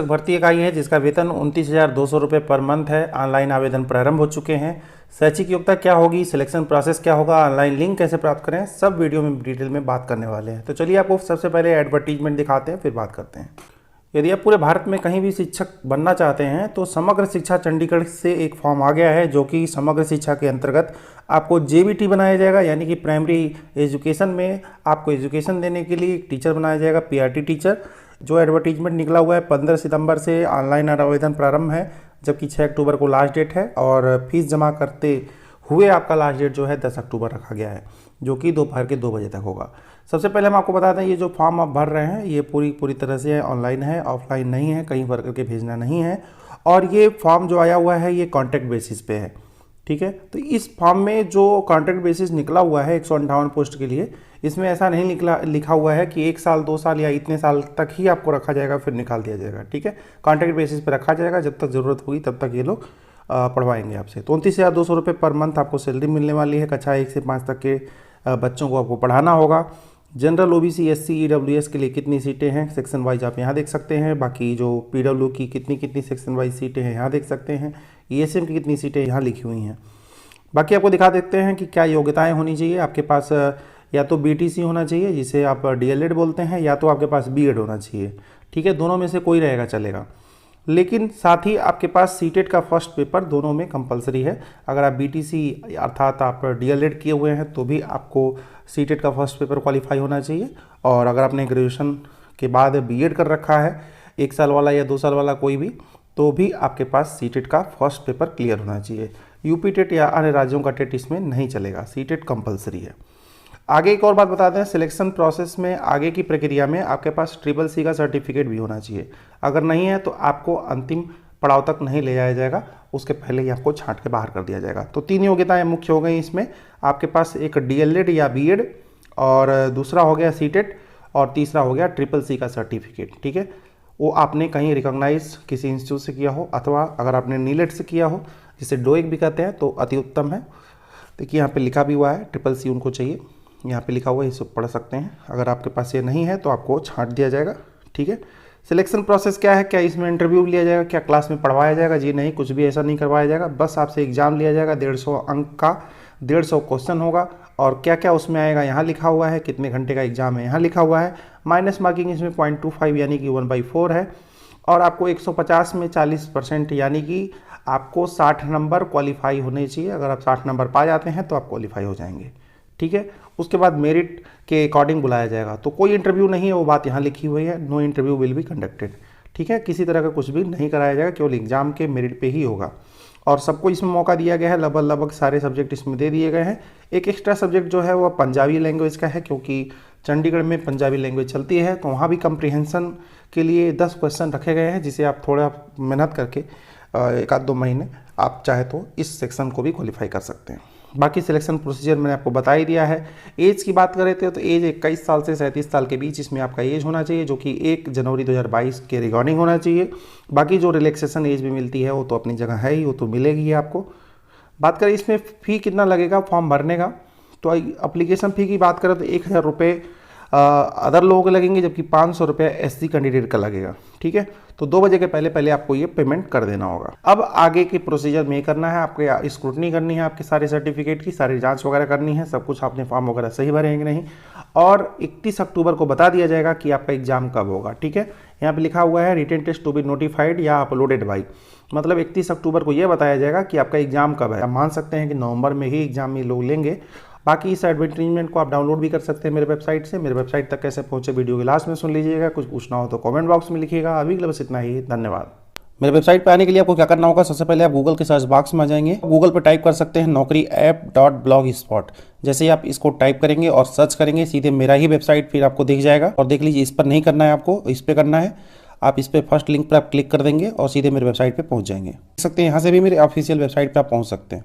भर्ती इकाई है जिसका वेतन 29,200 रुपये पर मंथ है। ऑनलाइन आवेदन प्रारंभ हो चुके हैं। शैक्षिक योग्यता क्या होगी, सिलेक्शन प्रोसेस क्या होगा, ऑनलाइन लिंक कैसे प्राप्त करें, सब वीडियो में डिटेल में बात करने वाले हैं। तो चलिए आपको सबसे पहले एडवर्टीजमेंट दिखाते हैं, फिर बात करते हैं। यदि आप पूरे भारत में कहीं भी शिक्षक बनना चाहते हैं तो समग्र शिक्षा चंडीगढ़ से एक फॉर्म आ गया है, जो कि समग्र शिक्षा के अंतर्गत आपको जेबीटी बनाया जाएगा, यानी कि प्राइमरी एजुकेशन में आपको एजुकेशन देने के लिए एक टीचर बनाया जाएगा, पीआरटी टीचर। जो एडवर्टीजमेंट निकला हुआ है 15 सितंबर से ऑनलाइन आवेदन प्रारंभ है, जबकि 6 अक्टूबर को लास्ट डेट है और फीस जमा करते हुए आपका लास्ट डेट जो है 10 अक्टूबर रखा गया है, जो कि दोपहर के 2 बजे तक होगा। सबसे पहले हम आपको बता दें, ये जो फॉर्म आप भर रहे हैं ये पूरी तरह से ऑनलाइन है, ऑफलाइन नहीं है, कहीं भर करके भेजना नहीं है। और ये फॉर्म जो आया हुआ है ये कॉन्ट्रैक्ट बेसिस पे है, ठीक है। तो इस फॉर्म में जो कॉन्ट्रैक्ट बेसिस निकला हुआ है 158 पोस्ट के लिए, इसमें ऐसा नहीं लिखा हुआ है कि 1 साल 2 साल या इतने साल तक ही आपको रखा जाएगा फिर निकाल दिया जाएगा, ठीक है। कॉन्ट्रैक्ट बेसिस पर रखा जाएगा, जब तक ज़रूरत होगी तब तक ये लोग पढ़वाएंगे आपसे। तो 29,200 रुपये पर मंथ आपको सैलरी मिलने वाली है। कक्षा 1 से 5 तक के बच्चों को आपको पढ़ाना होगा। जनरल, ओबीसी, एससी, ईडब्ल्यूएस के लिए कितनी सीटें हैं सेक्शन वाइज आप यहाँ देख सकते हैं। बाकी जो पीडब्ल्यू की कितनी सेक्शन वाइज सीटें हैं यहाँ देख सकते हैं। ईएसएम की कितनी सीटें यहाँ लिखी हुई हैं। बाकी आपको दिखा देते हैं कि क्या योग्यताएं होनी चाहिए। आपके पास या तो बीटीसी होना चाहिए जिसे आप डीएलएड बोलते हैं, या तो आपके पास बीएड होना चाहिए, ठीक है। दोनों में से कोई रहेगा चलेगा, लेकिन साथ ही आपके पास सीटेट का फर्स्ट पेपर दोनों में कंपलसरी है। अगर आप बीटीसी अर्थात आप डीएलएड किए हुए हैं तो भी आपको सीटेट का फर्स्ट पेपर क्वालिफाई होना चाहिए। और अगर आपने ग्रेजुएशन के बाद बीएड कर रखा है 1 साल वाला या 2 साल वाला कोई भी, तो भी आपके पास सीटेट का फर्स्ट पेपर क्लियर होना चाहिए। यूपी टेट या अन्य राज्यों का टेट इसमें नहीं चलेगा, सीटेट कंपलसरी है। आगे एक और बात बता दें, सिलेक्शन प्रोसेस में आगे की प्रक्रिया में आपके पास CCC का सर्टिफिकेट भी होना चाहिए। अगर नहीं है तो आपको अंतिम पड़ाव तक नहीं ले जाया जाएगा, उसके पहले ही आपको छांट के बाहर कर दिया जाएगा। तो 3 योग्यताएं मुख्य हो गई इसमें। आपके पास एक डीएलएड या बीएड, और दूसरा हो गया सीटेट, और तीसरा हो गया CCC का सर्टिफिकेट, ठीक है। वो आपने कहीं रिकॉग्नाइज किसी इंस्टीट्यूट से किया हो, अथवा अगर आपने नीलेट से किया हो जिसे डोइक भी कहते हैं तो अति उत्तम है। देखिए यहाँ पे लिखा भी हुआ है CCC उनको चाहिए, यहाँ पे लिखा हुआ है, इसे पढ़ सकते हैं। अगर आपके पास ये नहीं है तो आपको छांट दिया जाएगा, ठीक है। सिलेक्शन प्रोसेस क्या है, क्या इसमें इंटरव्यू लिया जाएगा, क्या क्लास में पढ़वाया जाएगा? जी नहीं, कुछ भी ऐसा नहीं करवाया जाएगा। बस आपसे एग्जाम लिया जाएगा 150 अंक का, 150 क्वेश्चन होगा। और क्या क्या उसमें आएगा यहाँ लिखा हुआ है, कितने घंटे का एग्जाम है यहाँ लिखा हुआ है। माइनस मार्किंग इसमें 0.25 यानी कि 1/4 है। और आपको 150 में 40% यानी कि आपको 60 नंबर क्वालिफाई होने चाहिए। अगर आप 60 नंबर पा जाते हैं तो आप क्वालिफाई हो जाएंगे, ठीक है। उसके बाद मेरिट के अकॉर्डिंग बुलाया जाएगा। तो कोई इंटरव्यू नहीं है, वो बात यहाँ लिखी हुई है, no interview will be conducted, ठीक है। किसी तरह का कुछ भी नहीं कराया जाएगा, केवल एग्जाम के मेरिट पे ही होगा। और सबको इसमें मौका दिया गया है, लगभग सारे सब्जेक्ट इसमें दे दिए गए हैं। एक एक्स्ट्रा सब्जेक्ट जो है वो पंजाबी लैंग्वेज का है, क्योंकि चंडीगढ़ में पंजाबी लैंग्वेज चलती है, तो वहाँ भी कंप्रीहेंशन के लिए 10 क्वेश्चन रखे गए हैं, जिसे आप थोड़ा मेहनत करके 1-2 महीने आप चाहे तो इस सेक्शन को भी क्वालिफाई कर सकते हैं। बाकी सिलेक्शन प्रोसीजर मैंने आपको बता ही दिया है। एज की बात करें तो एज 21 साल से 37 साल के बीच इसमें आपका एज होना चाहिए, जो कि 1 जनवरी 2022 के रिगार्डिंग होना चाहिए। बाकी जो रिलैक्सेशन एज भी मिलती है वो तो अपनी जगह है ही, वो तो मिलेगी ही आपको। बात करें इसमें फ़ी कितना लगेगा फॉर्म भरने का, तो एप्लीकेशन फ़ी की बात करें तो 1,000 रुपये अदर लोगों के लगेंगे, जबकि 500 रुपये एससी कैंडिडेट का लगेगा, ठीक है। तो 2 बजे के पहले आपको ये पेमेंट कर देना होगा। अब आगे की प्रोसीजर में करना है, आपके स्क्रूटनी करनी है, आपके सारे सर्टिफिकेट की सारी जांच वगैरह करनी है, सब कुछ आपने फॉर्म वगैरह सही भरेंगे नहीं। और 31 अक्टूबर को बता दिया जाएगा कि आपका एग्जाम कब होगा, ठीक है। यहाँ पे लिखा हुआ है written test to be notified या अपलोडेड बाई, मतलब 31 अक्टूबर को यह बताया जाएगा कि आपका एग्जाम कब है। आप मान सकते हैं कि नवंबर में ही एग्जाम ये लोग लेंगे। बाकी इस एडवर्टीजमेंट को आप डाउनलोड भी कर सकते हैं मेरे वेबसाइट से। मेरे वेबसाइट तक कैसे पहुंचे वीडियो के लास्ट में सुन लीजिएगा। कुछ पूछना हो तो कमेंट बॉक्स में लिखिएगा। अभी के लिए बस इतना ही, धन्यवाद। मेरे वेबसाइट पे आने के लिए आपको क्या करना होगा, सबसे पहले आप गूगल के सर्च बॉक्स में आ जाएंगे। गूगल पे टाइप कर सकते हैं naukriapp.blogspot। जैसे ही आप इसको टाइप करेंगे और सर्च करेंगे, सीधे मेरा ही वेबसाइट फिर आपको दिख जाएगा। और देख लीजिए, इस पर नहीं करना है आपको, इस पर करना है। आप इस पर फर्स्ट लिंक पर आप क्लिक कर देंगे और सीधे मेरे वेबसाइट पर पहुँच जाएंगे। देख सकते हैं यहाँ से भी मेरे ऑफिशियल वेबसाइट पर आप पहुँच सकते हैं।